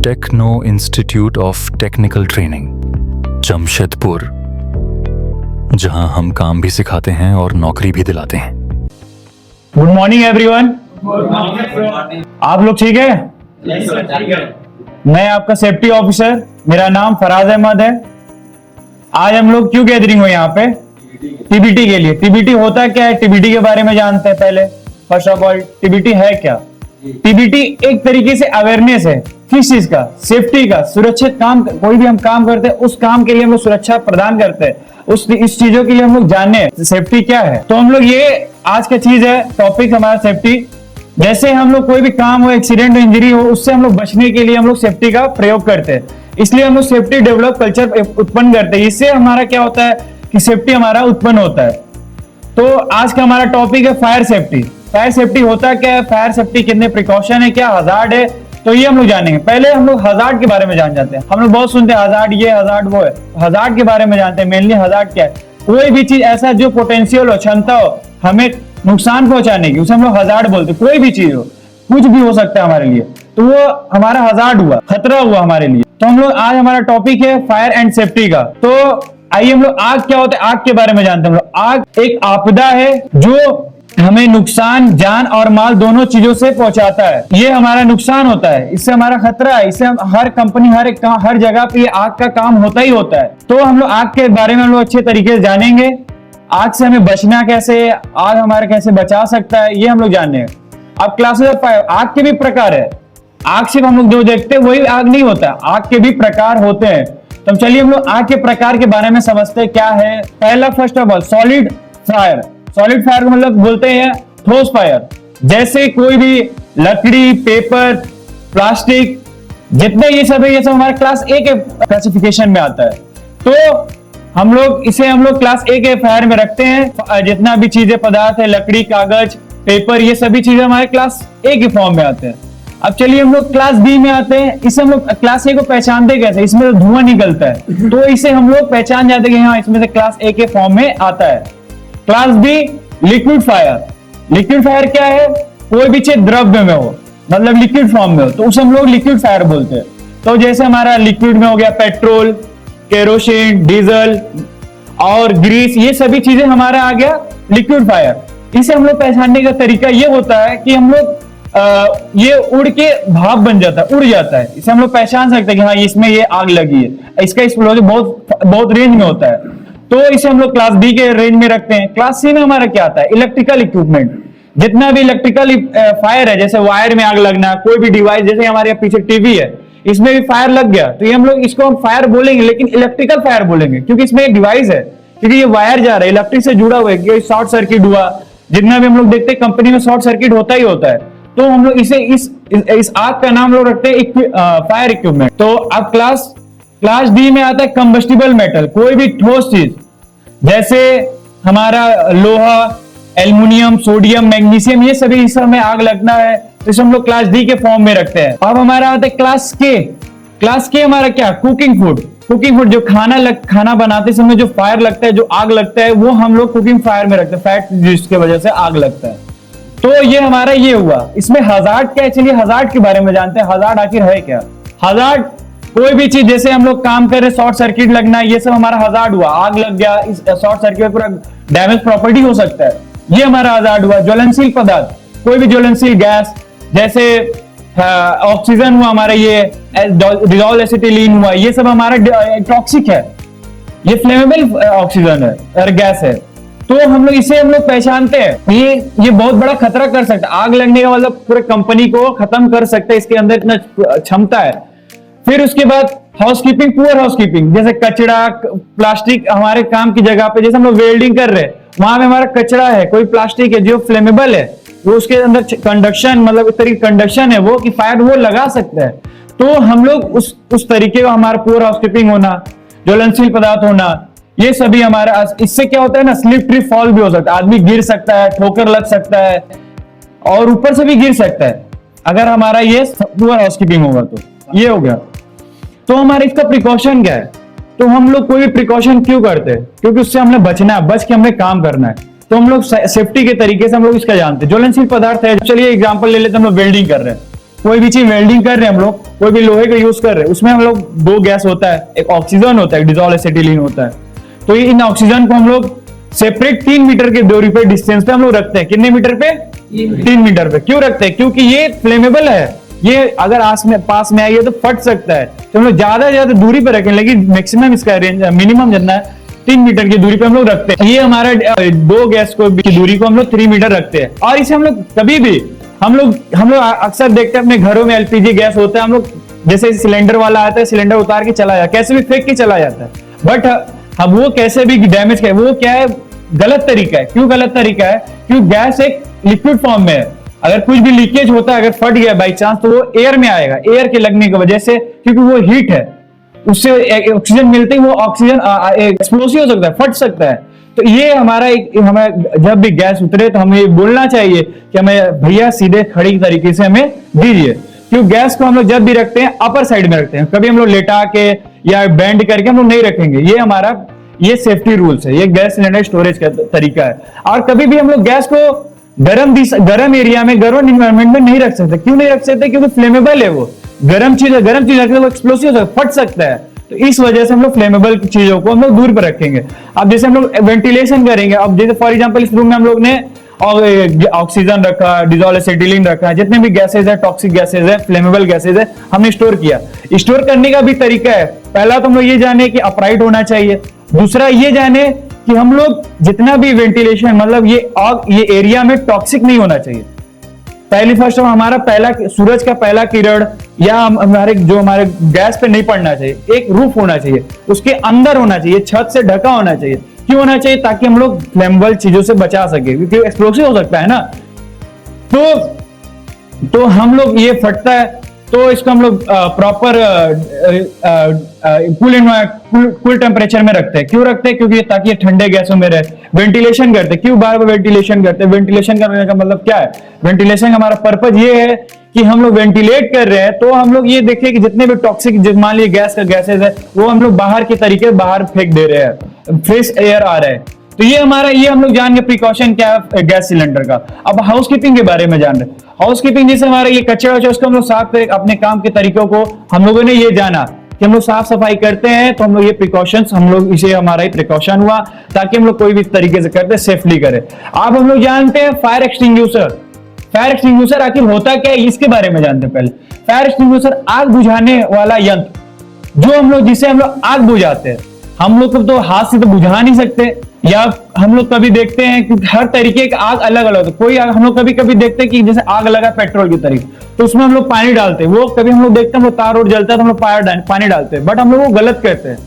Techno institute of technical training, Jamshedpur, जहां हम काम भी सिखाते हैं और नौकरी भी दिलाते हैं। Good morning everyone. आप लोग ठीक है? मैं आपका सेफ्टी ऑफिसर, मेरा नाम फराज अहमद है। आज हम लोग क्यों गैदरिंग हुए यहाँ पे? टीबीटी के लिए। टीबीटी होता क्या है, टीबीटी के बारे में जानते हैं पहले। फर्स्ट ऑफ ऑल, टीबीटी है क्या? टीबीटी एक तरीके से अवेयरनेस है किस चीज का? सेफ्टी का, सुरक्षित काम। कोई भी हम काम करते हैं उस काम के लिए हम लोग सुरक्षा प्रदान करते हैं, इस चीजों के लिए हम लोग जाने सेफ्टी क्या है। तो हम लोग ये आज का चीज है, टॉपिक हमारा सेफ्टी। जैसे हम लोग कोई भी काम हो, एक्सीडेंट हो, इंजरी हो, उससे हम लोग बचने के लिए हम लोग सेफ्टी का प्रयोग करते हैं। इसलिए हम लोग सेफ्टी डेवलप कल्चर उत्पन्न करते हैं। इससे हमारा क्या होता है कि सेफ्टी हमारा उत्पन्न होता है। तो आज का हमारा टॉपिक है फायर सेफ्टी। फायर सेफ्टी होता क्या है, फायर सेफ्टी कितने प्रिकॉशन है, क्या हजार्ड है, तो ये हम लोग जानेंगे। पहले हम लोग हजार्ड के बारे में जान जाते हैं। हम लोग बहुत सुनते हैं हजार्ड ये हजार्ड वो है। हजार्ड के बारे में जानते हैं। मेनली हजार्ड क्या है? कोई भी चीज ऐसा जो पोटेंशियल हो, क्षमता हो हमें नुकसान पहुंचाने की, उसे हम लोग हजार्ड बोलते हैं। कोई भी चीज हो, कुछ भी हो सकता है हमारे लिए, तो वो हमारा हजार्ड हुआ, खतरा हुआ हमारे लिए। तो हम लोग आज हमारा टॉपिक है फायर एंड सेफ्टी का। तो आइए हम लोग आग क्या होता है, आग के बारे में जानते हैं। हम लोग आग एक आपदा है जो हमें नुकसान, जान और माल दोनों चीजों से पहुंचाता है। ये हमारा नुकसान होता है, इससे हमारा खतरा है। इससे हर कंपनी, हर जगह पे आग का काम होता ही होता है। तो हम लोग आग के बारे में हम लोग अच्छे तरीके से जानेंगे। आग से हमें बचना कैसे, आग हमारे कैसे बचा सकता है, ये हम लोग जानेंगे। अब क्लासेस आग के भी प्रकार है। आग सिर्फ हम लोग जो देखते हैं वही आग नहीं होता, आग के भी प्रकार होते हैं। तो चलिए हम लोग आग के प्रकार के बारे में समझते हैं क्या है। पहला, first of all, solid fire. Solid fire को मतलब बोलते हैं ठोस फायर। जैसे कोई भी लकड़ी, पेपर, प्लास्टिक, जितने ये सब है, ये सब हमारे क्लास ए के क्लासिफिकेशन में आता है। तो हम लोग क्लास ए के फायर में रखते हैं। जितना भी चीजें, पदार्थ है, लकड़ी, कागज, पेपर, ये सभी चीजें हमारे क्लास ए के फॉर्म में आते हैं। अब चलिए हम लोग क्लास बी में आते हैं। इसे हम लोग क्लास ए को पहचानते कैसे? इसमें तो धुआं निकलता है, तो इसे हम लोग पहचान जाते हैं कि हाँ, इसमें से क्लास ए के फॉर्म में आता है। Class B, liquid fire. Liquid fire क्या है? कोई भी चीज द्रव्य में हो, मतलब लिक्विड फॉर्म में हो, तो उसे हम लोग लिक्विड फायर बोलते हैं। तो जैसे हमारा लिक्विड में हो गया पेट्रोल, केरोसिन, डीजल और ग्रीस, ये सभी चीजें हमारा आ गया लिक्विड फायर। इसे हम लोग पहचानने का तरीका ये होता है कि हम लोग ये उड़ के भाप बन जाता है, उड़ जाता है। इसे हम लोग पहचान सकते हैं कि हाँ, इसमें ये आग लगी है। इसका एक्सप्लोजन बहुत रेंज में होता है, तो इसे हम लोग क्लास बी के रेंज में रखते हैं। क्लास सी में हमारा क्या आता है? Electrical equipment. जितना भी इलेक्ट्रिकल फायर है, जैसे वायर में आग लगना, कोई भी डिवाइस, जैसे हमारे पीछे टीवी है, इसमें भी फायर लग गया, तो ये हम लोग इसको हम फायर बोलेंगे, लेकिन इलेक्ट्रिकल फायर बोलेंगे, क्योंकि इसमें एक डिवाइस है, क्योंकि ये वायर जा रहा है, इलेक्ट्रिक से जुड़ा हुआ है। शॉर्ट सर्किट हुआ, जितना भी हम लोग देखते हैं कंपनी में शॉर्ट सर्किट होता ही होता है, तो हम लोग इसे इस आग का नाम लोग रखते हैं फायर इक्विपमेंट। तो अब क्लास डी में आता है कंबस्टिबल मेटल। कोई भी ठोस चीज, जैसे हमारा लोहा, एल्युमिनियम, सोडियम, मैग्नीशियम, ये सभी इस में आग लगना है, तो इसे हम लोग क्लास डी के फॉर्म में रखते हैं। अब हमारा आता है क्लास के। क्लास के हमारा क्या? Cooking food. कुकिंग फूड, जो खाना बनाते समय जो फायर लगता है, जो आग लगता है, वो हम लोग कुकिंग फायर में रखते हैं, फैट जिसके वजह से आग लगता है। तो ये हमारा ये हुआ। इसमें हजार्ड क्या है? चलिए हजार्ड के बारे में जानते हैं। हजार्ड आखिर है क्या? हजार्ड कोई भी चीज, जैसे हम लोग काम कर रहे, शॉर्ट सर्किट लगना, ये सब हमारा हजार्ड हुआ। आग लग गया, इस शॉर्ट सर्किट में पूरा डैमेज प्रॉपर्टी हो सकता है, ये हमारा हजार्ड हुआ। ज्वलनशील पदार्थ, कोई भी ज्वलनशील गैस, जैसे ऑक्सीजन हुआ हमारा, ये डिसॉल्व एसिटिलीन हुआ, ये सब हमारा टॉक्सिक है, ये फ्लेमेबल ऑक्सीजन है, गैस है। तो हम लोग पहचानते हैं। ये बहुत बड़ा खतरा कर सकता है। आग लगने का मतलब पूरे कंपनी को खत्म कर सकता है, इसके अंदर इतना क्षमता है। फिर उसके बाद हाउसकीपिंग, पुअर हाउसकीपिंग, जैसे कचरा, प्लास्टिक हमारे काम की जगह पे, जैसे हम लोग वेल्डिंग कर रहे हैं, वहां पे हमारा कचरा है, कोई प्लास्टिक है जो फ्लेमेबल है, वो उसके अंदर कंडक्शन, मतलब एक तरीके कंडक्शन है वो, कि फायर वो लगा सकता है। तो हम लोग उस तरीके का हमारा पुअर हाउसकीपिंग होना, ज्वलनशील पदार्थ होना, ये सभी हमारा। इससे क्या होता है ना, स्लिप ट्रिप फॉल भी हो सकता है, आदमी गिर सकता है, ठोकर लग सकता है, और ऊपर से भी गिर सकता है अगर हमारा ये पुअर हाउसकीपिंग होगा। तो ये हो गया। तो हमारे इसका प्रिकॉशन क्या है? तो हम लोग कोई भी प्रिकॉशन क्यों करते हैं? क्योंकि उससे हमने बचना है, बच के हमने काम करना है। तो हम लोग सेफ्टी के तरीके से हम लोग इसका जानते हैं। ज्वलनशील पदार्थ है, चलिए एग्जांपल ले लेते हैं, हम लोग वेल्डिंग कर रहे हैं, कोई भी चीज वेल्डिंग कर रहे हैं हम लोग, कोई भी लोहे का यूज कर रहे हैं, उसमें हम लोग दो गैस होता है, एक ऑक्सीजन होता है, डिजोल्व एसिटिलीन होता है। तो इन ऑक्सीजन को हम लोग सेपरेट 3 मीटर के दूरी पे डिस्टेंस पे हम लोग रखते हैं। कितने मीटर पे? 3 मीटर पे। क्यों रखते हैं? क्योंकि ये फ्लेमेबल है, ये अगर पास में आइए तो फट सकता है, तो हम लोग ज्यादा से ज्यादा दूरी पे रखें, लेकिन मैक्सिमम इसका रेंज मिनिमम जितना है 3 मीटर की दूरी पे हम लोग रखते हैं। ये हमारा दो गैस को की दूरी को हम लोग 3 मीटर रखते हैं। और इसे हम लोग कभी भी हम लोग अक्सर देखते हैं अपने घरों में एलपीजी गैस होता है, हम लोग जैसे सिलेंडर वाला आता है, सिलेंडर उतार के चला जाता है, कैसे भी फेंक के चला जाता है, बट अब वो कैसे भी डैमेज है, वो क्या है, गलत तरीका है। क्यों गलत तरीका है? क्योंकि गैस एक लिक्विड फॉर्म में है, अगर कुछ भी लीकेज होता है, अगर फट गया बाई चांस, तो वो एयर में आएगा, एयर के लगने की वजह से, क्योंकि वो हीट है, उससे ऑक्सीजन मिलते ही वो ऑक्सीजन एक्सप्लोसिव हो सकता है, फट सकता है। तो ये हमें जब भी गैस उतरे तो हमें ये बोलना चाहिए कि हमें भैया सीधे खड़ी तरीके से हमें दीजिए। क्योंकि गैस को हम लोग जब भी रखते हैं अपर साइड में रखते हैं, कभी हम लोग लेटा के या बेंड करके हम लोग नहीं रखेंगे। ये सेफ्टी रूल्स है, ये गैस सिलेंडर स्टोरेज का तरीका है। और कभी भी हम लोग गैस को गर्म एरिया में, गर्म एनवायरमेंट में नहीं रख सकते। क्यों नहीं रख सकते? क्योंकि फ्लेमेबल है, वो गर्म चीज रखते वो एक्सप्लोसिव फट सकता है। तो इस वजह से हम लोग फ्लेमेबल चीजों को हम लोग दूर पर रखेंगे। अब जैसे हम लोग वेंटिलेशन करेंगे, अब जैसे फॉर एग्जांपल इस रूम में हम लोग ने ऑक्सीजन रखा, डिजोल्व एसिटिलीन रखा, जितने भी गैसेज है, टॉक्सिक गैसेज है, फ्लेमेबल गैसेज है, हमने स्टोर किया। स्टोर करने का भी तरीका है। पहला तो हम लोग ये जाने कि अपराइट होना चाहिए, दूसरा ये जाने कि हम लोग जितना भी वेंटिलेशन, मतलब ये एरिया में टॉक्सिक नहीं होना चाहिए। फर्स्ट हमारा सूरज का पहला किरण या हमारे गैस पे नहीं पड़ना चाहिए। एक रूफ होना चाहिए, उसके अंदर होना चाहिए, छत से ढका होना चाहिए। क्यों होना चाहिए? ताकि हम लोग फ्लेमेबल चीजों से बचा सके, क्योंकि एक्सप्लोसिव हो सकता है ना। तो हम लोग ये फटता है, तो इसको हम लोग प्रॉपर कूल टेम्परेचर में रखते हैं। क्यों रखते हैं? क्योंकि ताकि ये ठंडे गैसों में रहे। वेंटिलेशन करते हैं। क्यों बार बार वेंटिलेशन करते हैं? वेंटिलेशन करने का मतलब क्या है? वेंटिलेशन का हमारा पर्पज ये है कि हम लोग वेंटिलेट कर रहे हैं, तो हम लोग ये देखें कि जितने भी टॉक्सिक, मान लीजिए गैस का गैसेज है, वो हम लोग बाहर के तरीके बाहर फेंक दे रहे हैं, फ्रेश एयर आ रहा है। तो ये हम लोग जान गए प्रिकॉशन क्या है गैस सिलेंडर का। अब हाउसकीपिंग के बारे में जान रहे। हाउसकीपिंग जैसे हमारा ये कचरा वचरा, उसको हम लोग साफ करें, अपने काम के तरीकों को हम लोगों ने ये जाना कि हम लोग साफ सफाई करते हैं, तो हम लोग ये प्रिकॉशंस, हम लोग इसे हमारा ही प्रिकॉशन हुआ, ताकि हम लोग कोई भी तरीके से करते सेफली करें। अब हम लोग जानते हैं फायर एक्सटिंग्विशर। फायर एक्सटिंग्विशर आखिर होता क्या है, इसके बारे में जानते हैं। पहले फायर एक्सटिंग्विशर आग बुझाने वाला यंत्र, जो हम लोग जिसे हम लोग आग बुझाते हैं। हम लोग तो हाथ से तो बुझा नहीं सकते, या हम लोग कभी देखते हैं कि हर तरीके की आग अलग अलग होती है। कोई हम लोग कभी कभी देखते हैं कि जैसे आग लगा पेट्रोल की तरीके, तो उसमें हम लोग पानी डालते हैं। वो कभी हम लोग देखते हैं वो तार और जलता है तो हम लोग पानी डालते हैं, बट हम लोग वो गलत करते हैं।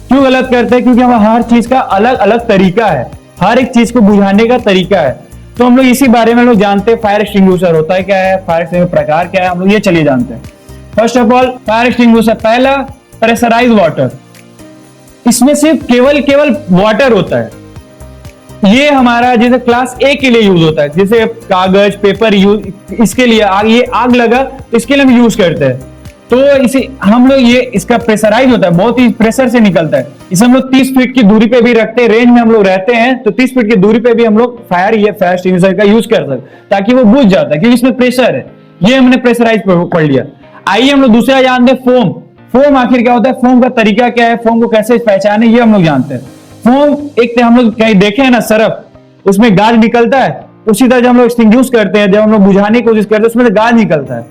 क्यों गलत करते हैं? क्योंकि हर चीज का अलग अलग तरीका है, हर एक चीज को बुझाने का तरीका है। तो हम लोग इसी बारे में लोग जानते हैं। फायर एक्सटिंग्विशर होता है क्या है, फायर एक्सटिंग्विशर प्रकार क्या है, हम लोग ये चलिए जानते हैं। First of all fire extinguisher, पहला प्रेशराइज वाटर। इसमें सिर्फ केवल वाटर होता है। ये हमारा जैसे क्लास ए के लिए यूज होता है, जैसे कागज पेपर यूज, इसके लिए ये आग लगा तो इसके लिए हम यूज करते हैं। तो इसे हम लोग इसका प्रेशराइज होता है, बहुत ही प्रेशर से निकलता है। इसे हम लोग 30 फीट की दूरी पे भी रखते हैं, रेंज में हम लोग रहते हैं तो 30 फीट की दूरी पे भी हम लोग फायर एक्सटिंग्विशर का यूज कर सकते, ताकि वो बुझ जाता है, क्योंकि इसमें प्रेशर है। ये हमने प्रेशराइज पढ़ लिया। आइए हम लोग दूसरा जानते हैं, फोम। फोम आखिर क्या होता है, फोम का तरीका क्या है, फोम को कैसे पहचाने, ये हम लोग जानते हैं। फोम एक हम लोग कहीं देखे हैं ना, सरफ, उसमें गाज निकलता है, उसी तरह जब हम लोग एक्सटिंग्विश करते हैं, जब हम लोग बुझाने की कोशिश करते हैं, उसमें से गाज निकलता है।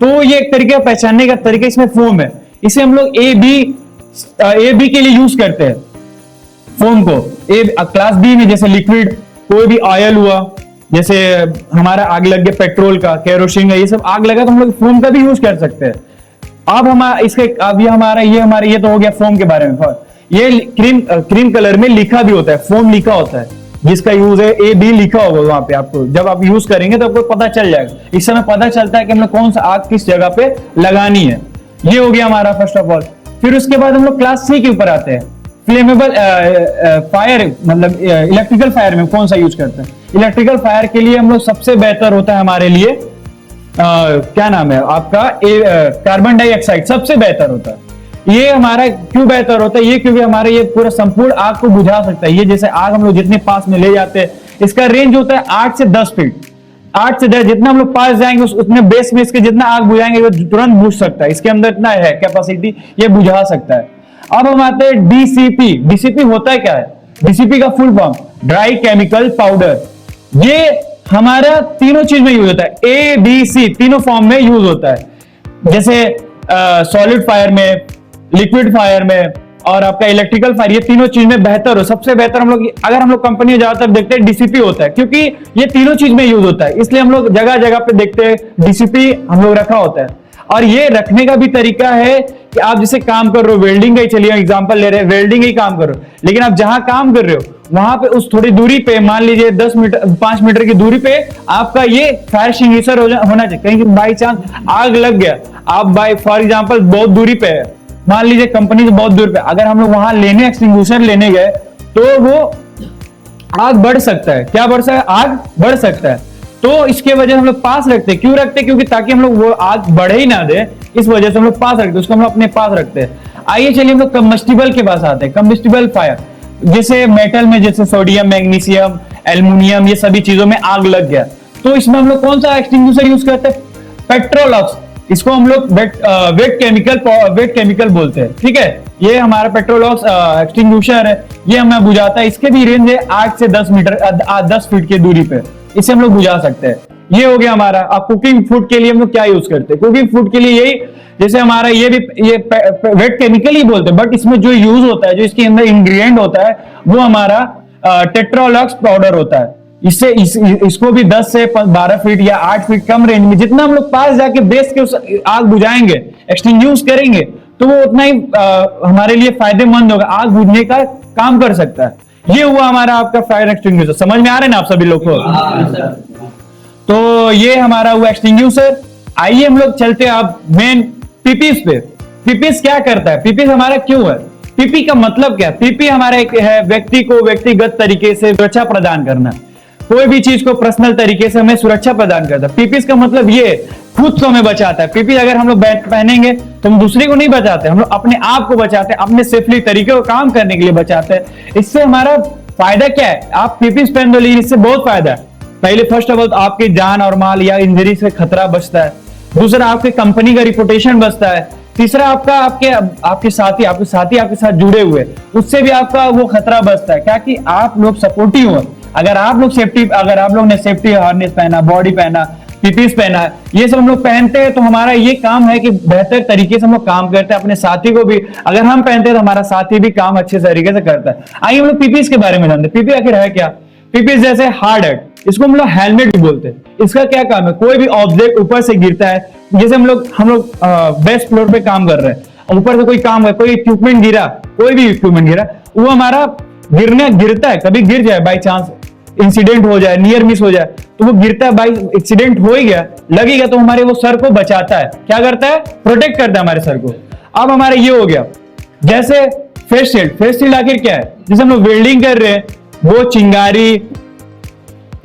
तो ये एक तरीके पहचानने का तरीका इसमें फोम है। इसे हम लोग ए बी के लिए यूज करते हैं फोम को। क्लास बी में जैसे लिक्विड, कोई भी ऑयल हुआ, जैसे हमारा आग लग गया पेट्रोल का, केरोसिन का, ये सब आग लगा तो हम लोग फोम का भी यूज कर सकते हैं। अब ये तो हो गया फोम के बारे में। ये क्रीम कलर में लिखा भी होता है, फोम लिखा होता है, जिसका यूज है ए बी लिखा होगा वहां पे। आपको जब आप यूज करेंगे तो आपको पता चल जाएगा, इस समय पता चलता है कि हम लोग कौन सा आग किस जगह पे लगानी है। ये हो गया हमारा फर्स्ट ऑफ ऑल। फिर उसके बाद हम लोग क्लास सी के ऊपर आते हैं। फ्लेमेबल फायर, मतलब इलेक्ट्रिकल फायर में कौन सा यूज करते हैं। इलेक्ट्रिकल फायर के लिए हम लोग सबसे बेहतर होता है हमारे लिए क्या नाम है आपका, कार्बन डाइऑक्साइड सबसे बेहतर होता है। ये हमारा क्यों बेहतर होता है, ये क्योंकि हमारे ये पूरा संपूर्ण आग को बुझा सकता है। ये जैसे आग हम लोग जितने पास में ले जाते हैं, इसका रेंज होता है 8 से 10 फीट। 8 से 10 जितना हम लोग पास जाएंगे उतने बेस में इसके जितना आग बुझाएंगे वो तुरंत बुझ सकता है। इसके अंदर इतना है कैपेसिटी, ये बुझा सकता है। अब हम आते हैं डीसीपी। डीसीपी होता है क्या है? डीसीपी का full form dry chemical powder. ये हमारा तीनों चीज में यूज होता है, ए बी सी तीनों फॉर्म में यूज होता है, जैसे सॉलिड फायर में, लिक्विड फायर में और आपका इलेक्ट्रिकल फायर, ये तीनों चीज में बेहतर हो। सबसे बेहतर हम लोग अगर हम लोग कंपनी में ज्यादातर देखते हैं डीसीपी होता है, क्योंकि ये तीनों चीज में यूज होता है, इसलिए हम लोग जगह जगह पे देखते हैं डीसीपी हम लोग रखा होता है। और ये रखने का भी तरीका है कि आप जैसे काम कर रहे हो, वेल्डिंग का ही चलिए एग्जांपल ले रहे हैं, वेल्डिंग ही काम कर रहे हो, लेकिन आप जहां काम कर रहे हो वहां पे उस थोड़ी दूरी पे, मान लीजिए 10 मीटर 5 मीटर की दूरी पे आपका ये फायर एक्सटिंग्विशर होना चाहिए। कहीं बाई चांस आग लग गया, आप बाय फॉर एग्जांपल बहुत दूरी पे है, मान लीजिए कंपनी से बहुत दूर पे, अगर हम लोग वहां लेने एक्सटिंग्विशर लेने गए तो वो आग बढ़ सकता है। क्या बढ़ सकता है? आग बढ़ सकता है। तो इसके वजह से हम लोग पास रखते हैं। क्यों रखते हैं? क्योंकि ताकि हम लोग वो आग बढ़े ही ना दे, इस वजह से हम लोग पास रखते हैं, उसको हम लोग अपने पास रखते हैं। आइए चलिए हम लोग कंबस्टिबल के पास आते हैं। कंबस्टिबल फायर, जैसे मेटल में जैसे सोडियम, मैग्नीशियम, एल्युमिनियम, ये सभी चीजों में आग लग गया तो इसमें हम लोग कौन सा एक्सटिंग्विशर यूज करते हैं? पेट्रोलॉक्स। इसको हम लोग वेट केमिकल बोलते हैं। ठीक है, ये हमारा पेट्रोलॉक्स एक्सटिंग्विशर है, ये हमें बुझाता है। इसके भी रेंज है 8 से 10 मीटर 10 फीट की दूरी पे, इसे हम लोग बुझा सकते हैं। ये हो गया हमारा। अब कुकिंग फूड के लिए हम लोग क्या यूज करते हैं? कुकिंग फूड के लिए यही, जैसे हमारा ये भी ये वेट केमिकल ही बोलते हैं, बट इसमें जो यूज होता है, जो इसके अंदर इंग्रेडिएंट होता है, वो हमारा टेट्रोलॉक्स पाउडर होता है। इससे इसको भी 10 से 12 फीट या 8 फीट कम रेंज में, जितना हम लोग पास जाके बेस के उस आग बुझाएंगे, एक्सटिंग्विश करेंगे, तो वो उतना ही हमारे लिए फायदेमंद होगा, आग बुझने का काम कर सकता है। ये हुआ हमारा आपका फायर एक्सटिंग्विशर। समझ में आ रहे हैं ना आप सभी लोग को? तो ये हमारा हुआ एक्सटिंग्विशर। आइए हम लोग चलते हैं अब मेन पीपीस पे। पीपीस क्या करता है? पीपीस हमारा क्यों है? पीपी का मतलब क्या है? पीपी हमारा एक है व्यक्ति को व्यक्तिगत तरीके से सुरक्षा प्रदान करना, कोई भी चीज को पर्सनल तरीके से हमें सुरक्षा प्रदान करता है। पीपीस का मतलब ये खुद को हमें बचाता है। पीपी अगर हम लोग पहनेंगे तो हम दूसरे को नहीं बचाते, हम लोग अपने आप को बचाते हैं, अपने सेफली तरीके को काम करने के लिए बचाते हैं। इससे हमारा फायदा क्या है? आप पीपीस पहन दो, लेकिन इससे बहुत फायदा है। पहले फर्स्ट ऑफ ऑल आपकी जान और माल या इंजरी से खतरा बचता है। दूसरा, आपके कंपनी का रिपुटेशन बचता है। तीसरा, आपके साथी आपके साथ जुड़े हुए, उससे भी आपका वो खतरा बचता है। क्या कि आप लोग सपोर्टिव हो। अगर आप लोग ने सेफ्टी हार्नेस पहना, बॉडी पहना, पीपीस पहना, ये सब हम लोग पहनते हैं, तो हमारा ये काम है कि बेहतर तरीके से हम लोग काम करते हैं। अपने साथी को भी अगर हम पहनते हैं तो हमारा साथी भी काम अच्छे तरीके से करता है। आइए हम लोग पीपीस के बारे में जानते हैं। पीपी आखिर है क्या? पीपीस जैसे हार्ड हेड, इसको हम लोग हेलमेट भी बोलते हैं। इसका क्या काम है? कोई भी ऑब्जेक्ट ऊपर से गिरता है, जैसे हम लोग बेस्ट फ्लोर पे काम कर रहे हैं, ऊपर से कोई काम है, कोई इक्विपमेंट गिरा, कोई भी इक्विपमेंट गिरा, वो हमारा गिरता है, कभी गिर जाए, बाई चांस इंसिडेंट हो जाए, नियर मिस हो जाए, तो वो गिरता है, बाई एक्सीडेंट हो ही गया, लगेगा, तो हमारे वो सर को बचाता है। क्या करता है? प्रोटेक्ट करता है हमारे सर को। अब हमारे ये हो गया जैसे फेस शील्ड। फेस शील्ड आखिर क्या है? जैसे हम लोग वेल्डिंग कर रहे हैं, वो चिंगारी,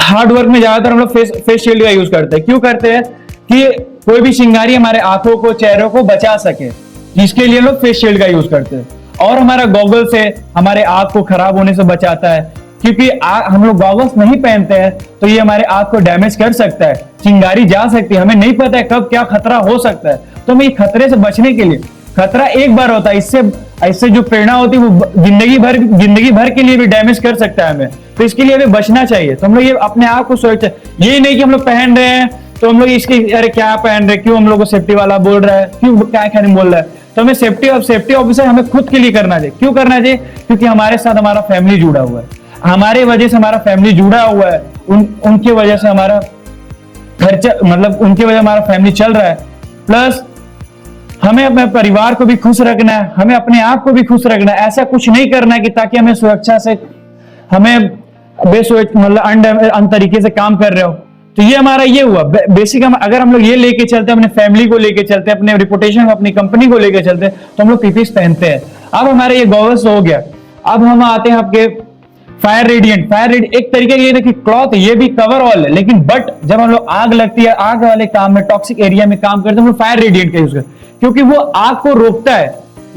हार्ड वर्क में ज्यादातर हम लोग फेस शील्ड का यूज करते हैं। क्यों करते हैं? कि कोई भी चिंगारी हमारे आंखों को, चेहरों को बचा सके, जिसके लिए हम लोग फेस शील्ड का यूज करते हैं। और हमारा गॉगल से हमारे आंख को खराब होने से बचाता है, क्योंकि हम लोग गॉगल्स नहीं पहनते हैं तो ये हमारे आंख को डैमेज कर सकता है, चिंगारी जा सकती है, हमें नहीं पता है कब क्या खतरा हो सकता है। तो हमें खतरे से बचने के लिए, खतरा एक बार होता है, इससे जो प्रेरणा होती है वो जिंदगी भर के लिए भी डैमेज कर सकता है हमें, तो इसके लिए हमें बचना चाहिए। तो हम लोग ये अपने आप को सुरक्षा, ये नहीं कि हम लोग पहन रहे हैं तो हम लोग इसके अरे क्या पहन रहे, क्यों हम लोग को सेफ्टी वाला बोल रहा है, क्यों क्या नहीं बोल रहा है। तो हमें सेफ्टी ऑफिसर हमें खुद के लिए करना चाहिए। क्यों करना चाहिए? क्योंकि हमारे साथ हमारा फैमिली जुड़ा हुआ है, हमारे वजह से हमारा फैमिली जुड़ा हुआ है, उनके वजह से हमारा खर्चा, मतलब उनकी वजह हमारा फैमिली चल रहा है। प्लस हमें अपने परिवार को भी खुश रखना है, हमें अपने आप को भी खुश रखना है। ऐसा कुछ नहीं करना है कि ताकि हमें सुरक्षा से, हमें मतलब अन तरीके से काम कर रहे हो। तो ये हमारा ये हुआ बेसिक। अगर हम लोग ये लेके चलते हैं, अपने फैमिली को लेके चलते हैं, अपने रिपुटेशन, अपनी कंपनी को लेके चलते हैं, तो हम लोग पीपीस पहनते हैं। अब हमारे ये गॉगल्स हो गया। अब हम आते हैं आपके फायर रेडिएंट। एक तरीके की देखिए क्लॉथ, ये भी कवर ऑल है, लेकिन बट जब हम लोग आग लगती है, आग वाले काम में, टॉक्सिक एरिया में काम करते हैं, हम लोग फायर रेडिएंट का यूज करते हैं, क्योंकि वो आग को रोकता है।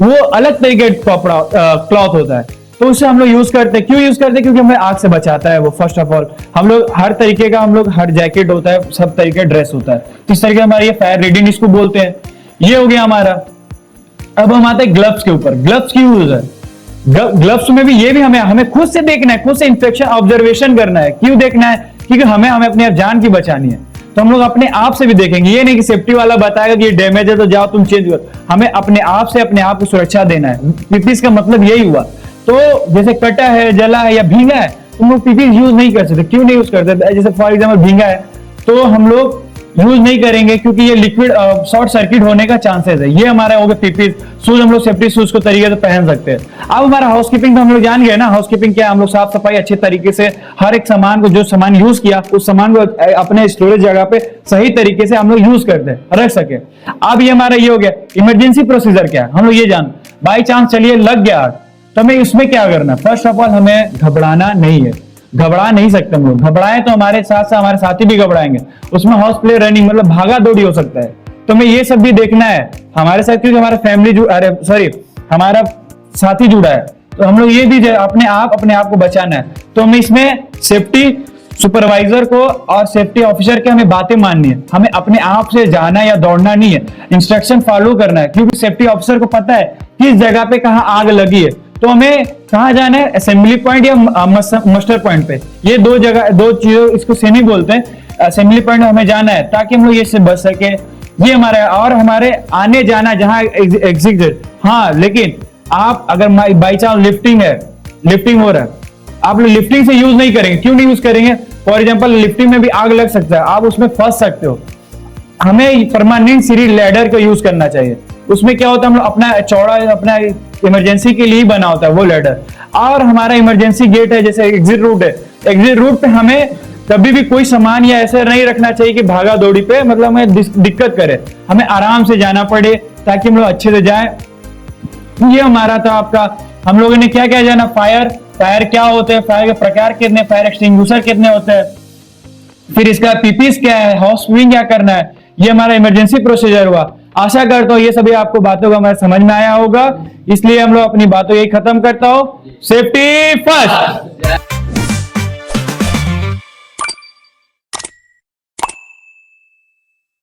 वो अलग तरीके का क्लॉथ होता है, तो उसे हम लोग यूज करते हैं। क्यों यूज करते हैं? क्योंकि हमें आग से बचाता है वो। फर्स्ट ऑफ ऑल हम लोग हर तरीके का, हम लोग हर जैकेट होता है, सब तरीके का ड्रेस होता है। इस तरीके हमारा ये फायर रेडिंग इसको बोलते हैं। ये हो गया हमारा। अब हम आते हैं ग्लव्स के ऊपर। ग्लव्स की यूज है। ग्लव्स में भी ये भी हमें खुद से देखना है, खुद से इंफेक्शन ऑब्जर्वेशन करना है। क्यों देखना है? क्योंकि हमें अपनी आप जान की बचानी है। तो हम लोग अपने आप से भी देखेंगे। ये नहीं कि सेफ्टी वाला बताएगा कि ये डैमेज है तो जाओ तुम चेंज करो। हमें अपने आप से अपने आप को सुरक्षा देना है। पीपीस का मतलब यही हुआ। तो जैसे कटा है, जला है या भींगा है, तुम लोग पीपीस यूज नहीं कर सकते। क्यों नहीं यूज करते? जैसे फॉर एग्जाम्पल भींगा है तो हम लोग यूज नहीं करेंगे क्योंकि ये लिक्विड शॉर्ट सर्किट होने का चांसेस है। ये हमारा हो गया पीपीस। शूज हम लोग सेफ्टी शूज को तरीके से पहन सकते हैं। अब हमारा हाउसकीपिंग तो हम लोग जान गए ना। हाउसकीपिंग क्या है? हम लोग साफ सफाई अच्छे तरीके से हर एक सामान को, जो सामान यूज किया उस सामान को अपने स्टोरेज जगह पे सही तरीके से हम लोग यूज करते हैं, रख सके। अब ये हमारा ये हो गया। इमरजेंसी प्रोसीजर क्या है? हम लोग ये जान, बाई चांस चलिए लग गया आग, तो हमें इसमें क्या करना? फर्स्ट ऑफ ऑल हमें घबराना नहीं है। घबरा नहीं सकते हम लोग। घबराएं तो हमारे साथ साथ हमारे साथी भी घबराएंगे। उसमें हाउस प्ले रनिंग मतलब भागा दौड़ी हो सकता है। तो हमें ये सब भी देखना है हमारे साथ, क्योंकि हमारा हमारा साथी जुड़ा है। तो हम लोग ये भी अपने आप को बचाना है। तो हमें इसमें सेफ्टी सुपरवाइजर को और सेफ्टी ऑफिसर के हमें बातें माननी है। हमें अपने आप से जाना या दौड़ना नहीं है, इंस्ट्रक्शन फॉलो करना है। क्योंकि सेफ्टी ऑफिसर को पता है किस जगह पे कहाँ आग लगी है। तो हमें कहाँ जाना है? असेंबली पॉइंट या मस्टर पॉइंट पे। ये दो जगह, दो चीजों, इसको सेमी बोलते हैं। असेंबली पॉइंट में हमें जाना है ताकि हम लोग ये से बच सके। ये हमारा है। और हमारे आने जाना जहां एग्जिट। हाँ, लेकिन आप अगर बाई चांस लिफ्टिंग हो रहा है, आप लोग लिफ्टिंग से यूज नहीं करेंगे। क्यों नहीं यूज करेंगे? फॉर एग्जाम्पल लिफ्टिंग में भी आग लग सकता है, आप उसमें फंस सकते हो। हमें परमानेंट सीढ़ी लैडर का यूज करना चाहिए। उसमें क्या होता है? हम लोग अपना चौड़ा, अपना इमरजेंसी के लिए बना होता है वो लैडर। और हमारा इमरजेंसी गेट है, जैसे एग्जिट रूट है। एग्जिट रूट पे हमें कभी भी कोई सामान या ऐसे नहीं रखना चाहिए कि भागा दौड़ी पे मतलब हमें दिक्कत करे। हमें आराम से जाना पड़े ताकि हम लोग अच्छे से जाए। ये हमारा था आपका। हम लोगों ने क्या क्या जाना? फायर क्या होते हैं, फायर के प्रकार कितने, फायर एक्सटिंग्विशर कितने होते हैं, फिर इसका पीपीस क्या है, हाउसकीपिंग क्या करना है। ये हमारा इमरजेंसी प्रोसीजर हुआ। आशा करता हूँ ये सभी आपको बातों का हमारे समझ में आया होगा। इसलिए हम लोग अपनी बातों यही खत्म करता हूँ। Safety first.